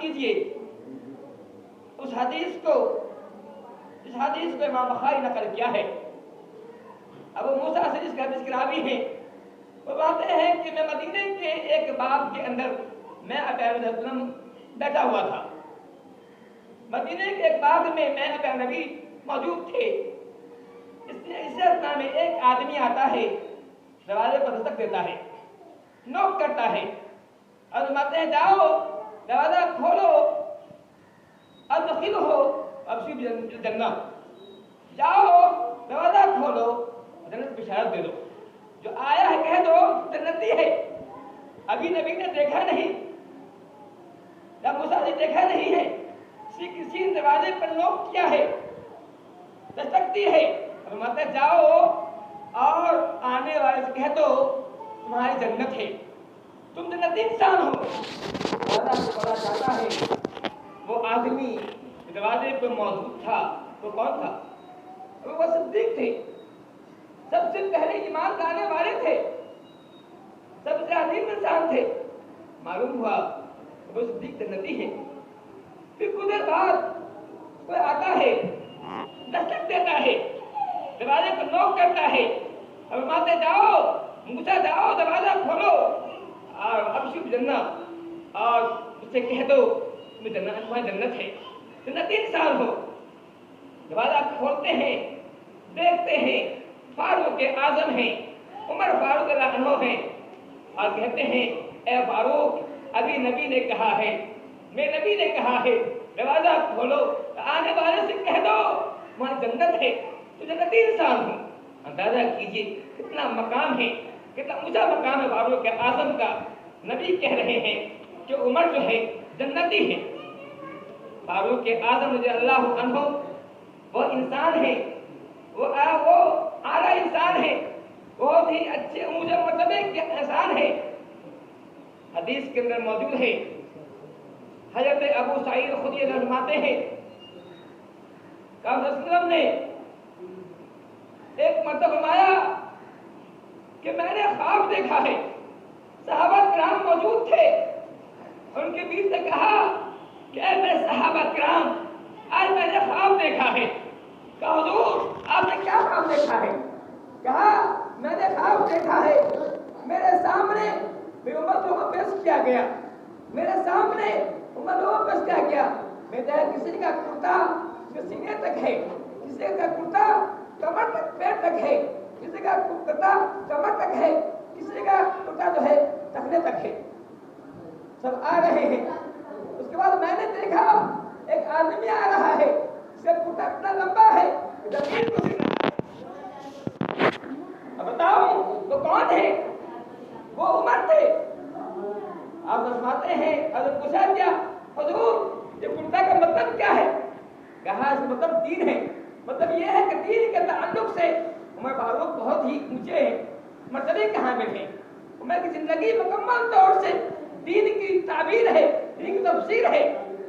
कीजिए उस हदीस को, इस हदीस को इमाम बुखारी नकल किया है। अबू मूसा से जिसका हदीस के रावी हैं, वो बताते हैं कि मैं मदीने के एक बाग के अंदर मैं अबू बैठा हुआ था। मदीने के एक बाग में मैं अबू नबी मौजूद थे। इस अवस्था में एक आदमी आता है, दरवाजे पर दस्तक देता है, नॉक करता है और बताते हैं जाओ दरवाजा खोलो, अब दखिल हो अब सिर्फ जन्नत, जाओ दरवाजा खोलो जन्नत की बिशारत दे दो, जो आया है कह दो जन्नती है। अभी नबी ने देखा नहीं, जब मूसा ने देखा नहीं है, किसी ने दरवाजे पर नॉक किया है, दस्तक दी है, अब मत जाओ और आने वाले से कह दो तुम्हारी जन्नत है, तुम जन्नती इंसान हो। पता जाता है वो आदमी दरवाजे पर मौजूद था वो कौन था? वो सिद्दीक थे, सबसे पहले ईमान लाने वाले थे, सबसे अजीम इंसान थे। मालूम हुआ वो सिद्दीक जन्नती है। फिर कुछ देर बाद कोई आता है, दस्तक देता है, दरवाजे पर नॉक करता है, अब माते जाओ मूसा जाओ दरवाजा खोलो और अब सिर्फ जन्नत, और उससे कह दो तुम्हारी जन्नत है, जन्नती इंसान हो। दरवाजा खोलते हैं, देखते हैं फारूक आजम हैं, उमर फारूक रज़ियल्लाहु हैं, और कहते हैं ए फारूक अभी नबी ने कहा है, मैं नबी ने कहा है दरवाजा खोलो, आने वाले से कह दो वहाँ जन्नत है, तो जन्नती इंसान हूँ। अंदाजा कीजिए कितना मकाम है, कितना ऊंचा मकाम है फारूक आजम का। नबी कह रहे हैं कि उमर जो है जन्नती है। फारूक आजम रज़ियल्लाहु अन्हु वो इंसान है, वो आला इंसान है, बहुत ही अच्छे ऊंचे मर्तबे के इंसान है। हदीस के अंदर मौजूद है, हजरत अबू सईद खुदरी फरमाते हैं कि ने एक मर्तबा फरमाया कि मैंने ख्वाब देखा है, सहाबा किराम मौजूद थे, उनके बीच से कहा कि ऐ मेरे सहाबा किराम आज मैंने ख्वाब देखा है। कहा हुजूर आपने क्या ख्वाब देखा है? कहा मैंने ख्वाब देखा है मेरे सामने उम्मत को पेश किया गया, मेरे सामने उम्मत को पेश किया गया, मैं किसी का कुर्ता सीने तक है, किसी का कुर्ता कमर तक पैर तक है, किसी का कुर्ता कमर तक है, किसी का कुर्ता जो है टखने तक है, सब आ रहे हैं। उसके बाद मैंने देखा एक आदमी आ रहा है, इसका कुर्ता इतना लंबा है जमीन को छू रहा है। अब बताओ वो कौन है? वो उमर थे। आप फरमाते हैं हज़रत पूछा क्या हुजूर ये कुर्ता का मतलब क्या है? कहा इसका मतलब दीन है, मतलब ये है कि दीन के ताल्लुक से उमर फारूक बहुत ही ऊंचे हैं, मर्तबे के हामिल हैं। उमर की जिंदगी मुकम्मल तौर से दीन की ताबीर है, दीन की तफसीर है,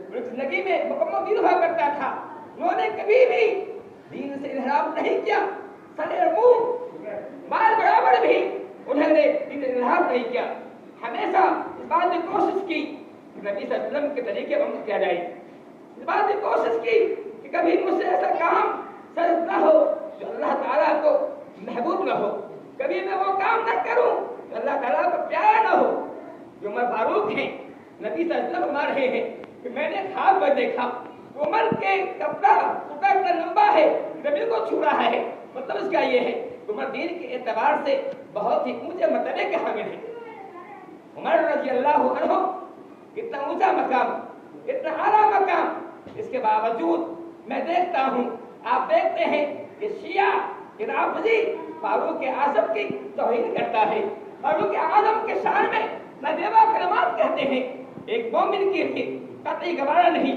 उनकी जिंदगी में मुकम्मल दीन हुआ करता था। उन्होंने कभी भी दीन से इन्हिराफ नहीं किया, सरे मुंह बाल बराबर भी उन्होंने दीन से इन्हिराफ नहीं किया। हमेशा इस बात की कोशिश की कि नबी सल्लल्लाहु अलैहि वसल्लम के तरीके पर किया जाए, इस बात की कोशिश की कि कभी मुझसे ऐसा काम सर न हो जो अल्लाह ताला को महबूब न हो, कभी मैं वो काम न करूं जो अल्लाह ताला को प्यारा न हो। जो उमर फारूक हैं, नबी सल्लल्लाहु अलैहि वसल्लम फरमा रहे हैं कि मैंने ख्वाब में देखा उमर के कपड़ा इतना लंबा है नबी को छू रहा है, मतलब इसका ये है उमर दीन के एतबार से बहुत ही ऊंचे मर्तबे के हामिल है। उमर रज़ियल्लाहु अन्हु इतना ऊंचा मकाम, इतना आला मकाम, इसके बावजूद मैं देखता हूँ, आप देखते हैं कि शिया राफिज़ी फारूक आज़म की तौहीन करता है, फारूक आज़म के शान में नबीवा कलमात कहते हैं। एक मोमिन के लिए कतई गवारा नहीं